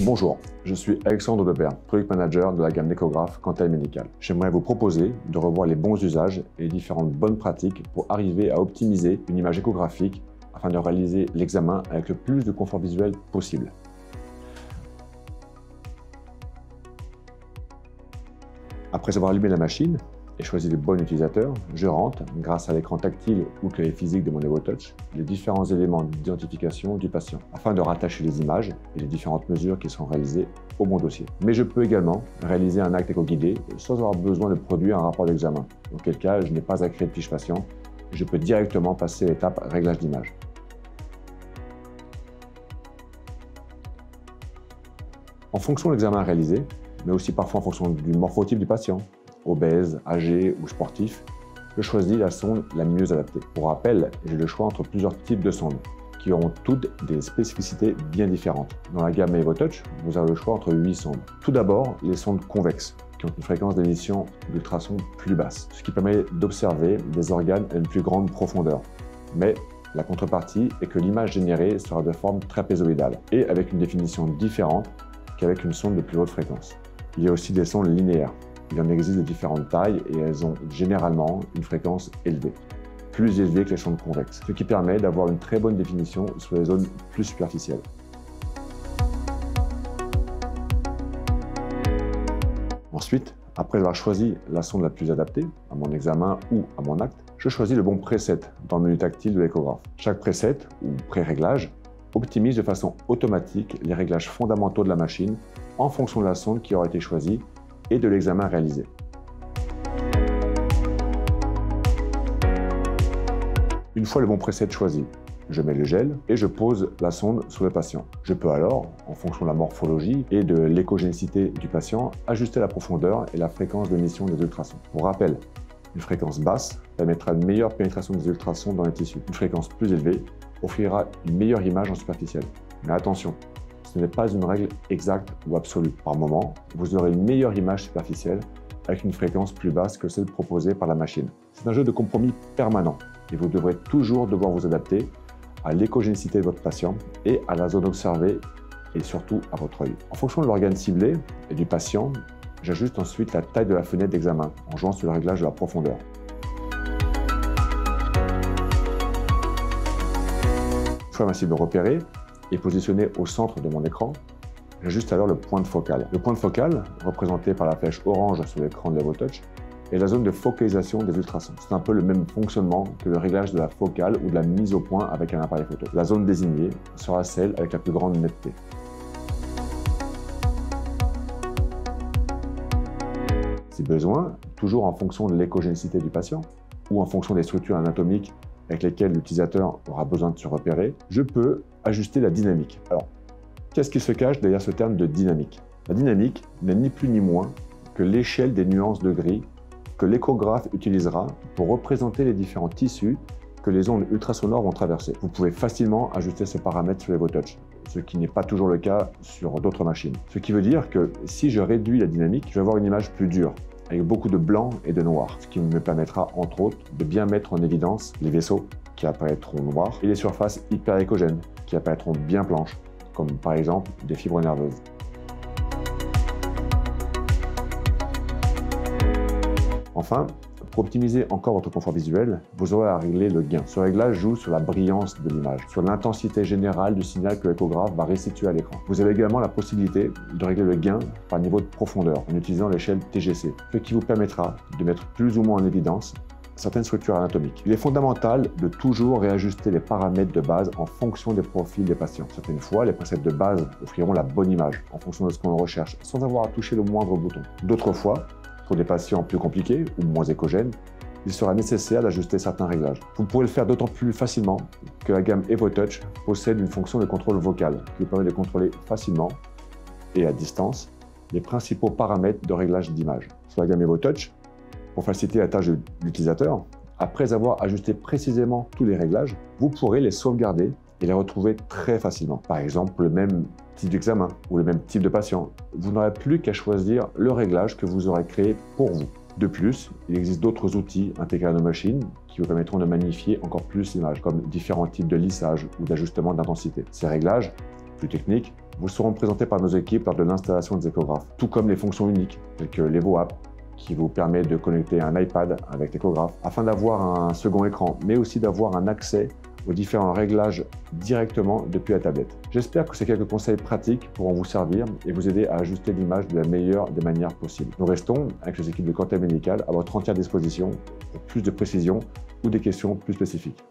Bonjour, je suis Alexandre Debert, Product Manager de la gamme d'Echographe Quantile Médical. J'aimerais vous proposer de revoir les bons usages et les différentes bonnes pratiques pour arriver à optimiser une image échographique afin de réaliser l'examen avec le plus de confort visuel possible. Après avoir allumé la machine et choisi le bon utilisateur, je rentre, grâce à l'écran tactile ou clavier physique de mon EvoTouch, les différents éléments d'identification du patient, afin de rattacher les images et les différentes mesures qui sont réalisées au bon dossier. Mais je peux également réaliser un acte éco-guidé sans avoir besoin de produire un rapport d'examen, auquel cas je n'ai pas à créer de fiche patient, et je peux directement passer à l'étape réglage d'image. En fonction de l'examen réalisé, mais aussi parfois en fonction du morphotype du patient, obèse, âgé ou sportif, je choisis la sonde la mieux adaptée. Pour rappel, j'ai le choix entre plusieurs types de sondes, qui auront toutes des spécificités bien différentes. Dans la gamme EvoTouch, vous avez le choix entre 8 sondes. Tout d'abord, les sondes convexes, qui ont une fréquence d'émission d'ultrasons plus basse, ce qui permet d'observer des organes à une plus grande profondeur. Mais la contrepartie est que l'image générée sera de forme trapézoïdale et avec une définition différente qu'avec une sonde de plus haute fréquence. Il y a aussi des sondes linéaires. Il en existe de différentes tailles et elles ont généralement une fréquence élevée, plus élevée que les sondes convexes, ce qui permet d'avoir une très bonne définition sur les zones plus superficielles. Ensuite, après avoir choisi la sonde la plus adaptée à mon examen ou à mon acte, je choisis le bon preset dans le menu tactile de l'échographe. Chaque preset ou pré-réglage optimise de façon automatique les réglages fondamentaux de la machine en fonction de la sonde qui aura été choisie et de l'examen réalisé. Une fois le bon preset choisi, je mets le gel et je pose la sonde sur le patient. Je peux alors, en fonction de la morphologie et de l'échogénicité du patient, ajuster la profondeur et la fréquence d'émission des ultrasons. Pour rappel, une fréquence basse permettra une meilleure pénétration des ultrasons dans les tissus. Une fréquence plus élevée offrira une meilleure image en superficielle. Mais attention, ce n'est pas une règle exacte ou absolue. Par moment, vous aurez une meilleure image superficielle avec une fréquence plus basse que celle proposée par la machine. C'est un jeu de compromis permanent et vous devrez toujours devoir vous adapter à l'échogénicité de votre patient et à la zone observée et surtout à votre œil. En fonction de l'organe ciblé et du patient, j'ajuste ensuite la taille de la fenêtre d'examen en jouant sur le réglage de la profondeur. Une fois ma cible repérée et positionnée au centre de mon écran, j'ajuste alors le point de focale. Le point de focale, représenté par la flèche orange sur l'écran de l'EvoTouch, est la zone de focalisation des ultrasons. C'est un peu le même fonctionnement que le réglage de la focale ou de la mise au point avec un appareil photo. La zone désignée sera celle avec la plus grande netteté. Si besoin, toujours en fonction de l'échogénicité du patient ou en fonction des structures anatomiques avec lesquelles l'utilisateur aura besoin de se repérer, je peux ajuster la dynamique. Alors, qu'est-ce qui se cache derrière ce terme de dynamique? La dynamique n'est ni plus ni moins que l'échelle des nuances de gris que l'échographe utilisera pour représenter les différents tissus que les ondes ultrasonores vont traverser. Vous pouvez facilement ajuster ce paramètre sur l'EvoTouch, ce qui n'est pas toujours le cas sur d'autres machines. Ce qui veut dire que si je réduis la dynamique, je vais avoir une image plus dure, avec beaucoup de blanc et de noir, ce qui me permettra entre autres de bien mettre en évidence les vaisseaux qui apparaîtront noirs et les surfaces hyper-échogènes qui apparaîtront bien blanches, comme par exemple des fibres nerveuses. Enfin, pour optimiser encore votre confort visuel, vous aurez à régler le gain. Ce réglage joue sur la brillance de l'image, sur l'intensité générale du signal que l'échographe va restituer à l'écran. Vous avez également la possibilité de régler le gain par niveau de profondeur en utilisant l'échelle TGC, ce qui vous permettra de mettre plus ou moins en évidence certaines structures anatomiques. Il est fondamental de toujours réajuster les paramètres de base en fonction des profils des patients. Certaines fois, les presets de base offriront la bonne image en fonction de ce qu'on recherche, sans avoir à toucher le moindre bouton. D'autres fois, pour des patients plus compliqués ou moins échogènes, il sera nécessaire d'ajuster certains réglages. Vous pourrez le faire d'autant plus facilement que la gamme EvoTouch possède une fonction de contrôle vocal qui vous permet de contrôler facilement et à distance les principaux paramètres de réglage d'image. Sur la gamme EvoTouch, pour faciliter la tâche de l'utilisateur, après avoir ajusté précisément tous les réglages, vous pourrez les sauvegarder et les retrouver très facilement. Par exemple, le même type d'examen ou le même type de patient. Vous n'aurez plus qu'à choisir le réglage que vous aurez créé pour vous. De plus, il existe d'autres outils intégrés à nos machines qui vous permettront de magnifier encore plus l'image, comme différents types de lissage ou d'ajustement d'intensité. Ces réglages, plus techniques, vous seront présentés par nos équipes lors de l'installation des échographes, tout comme les fonctions uniques, telles que l'Evo App, qui vous permet de connecter un iPad avec l'échographe, afin d'avoir un second écran, mais aussi d'avoir un accès aux différents réglages directement depuis la tablette. J'espère que ces quelques conseils pratiques pourront vous servir et vous aider à ajuster l'image de la meilleure des manières possibles. Nous restons, avec les équipes de Quantum Médical, à votre entière disposition pour plus de précision ou des questions plus spécifiques.